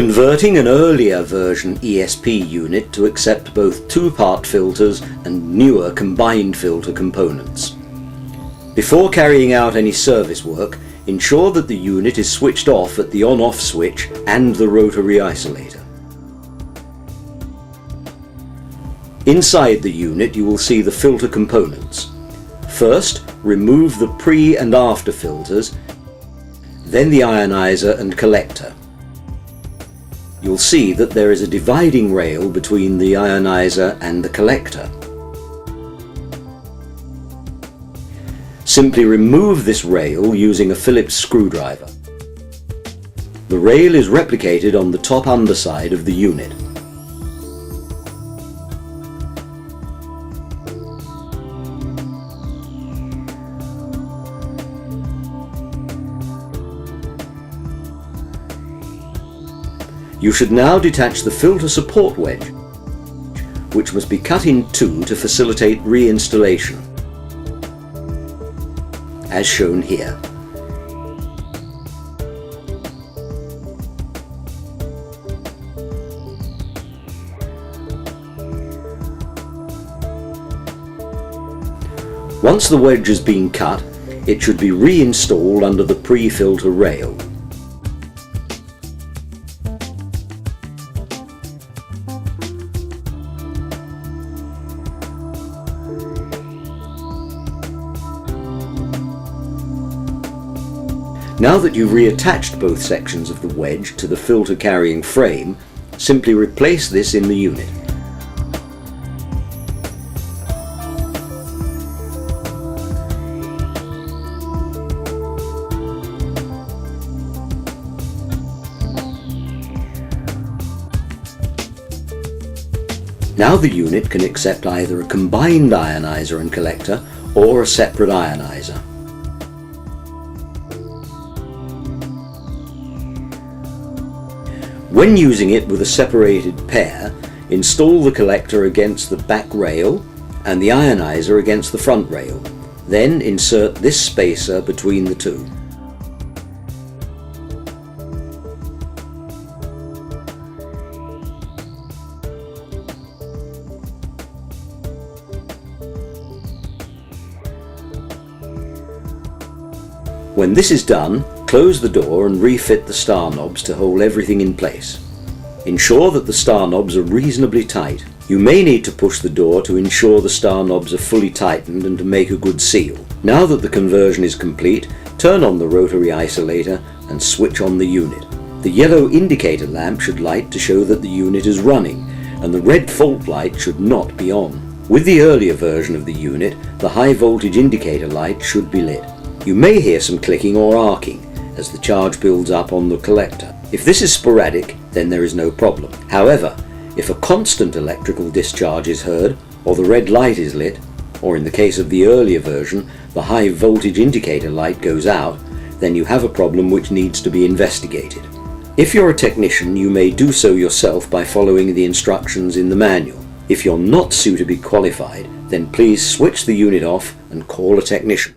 Converting an earlier version ESP unit to accept both two-part filters and newer combined filter components. Before carrying out any service work, ensure that the unit is switched off at the on-off switch and the rotary isolator. Inside the unit you will see the filter components. First, remove the pre- and after filters, then the ioniser and collector. You'll see that there is a dividing rail between the ioniser and the collector. Simply remove this rail using a Phillips screwdriver. The rail is replicated on the top underside of the unit. You should now detach the filter support wedge, which must be cut in two to facilitate reinstallation, as shown here. Once the wedge has been cut, it should be reinstalled under the pre-filter rail. Now that you've reattached both sections of the wedge to the filter carrying frame, simply replace this in the unit. Now the unit can accept either a combined ioniser and collector or a separate ioniser. When using it with a separated pair, install the collector against the back rail and the ioniser against the front rail. Then insert this spacer between the two. When this is done, close the door and refit the star knobs to hold everything in place. Ensure that the star knobs are reasonably tight. You may need to push the door to ensure the star knobs are fully tightened and to make a good seal. Now that the conversion is complete, turn on the rotary isolator and switch on the unit. The yellow indicator lamp should light to show that the unit is running, and the red fault light should not be on. With the earlier version of the unit, the high voltage indicator light should be lit. You may hear some clicking or arcing as the charge builds up on the collector. If this is sporadic, then there is no problem. However, if a constant electrical discharge is heard, or the red light is lit, or in the case of the earlier version, the high voltage indicator light goes out, then you have a problem which needs to be investigated. If you're a technician, you may do so yourself by following the instructions in the manual. If you're not suitably qualified, then please switch the unit off and call a technician.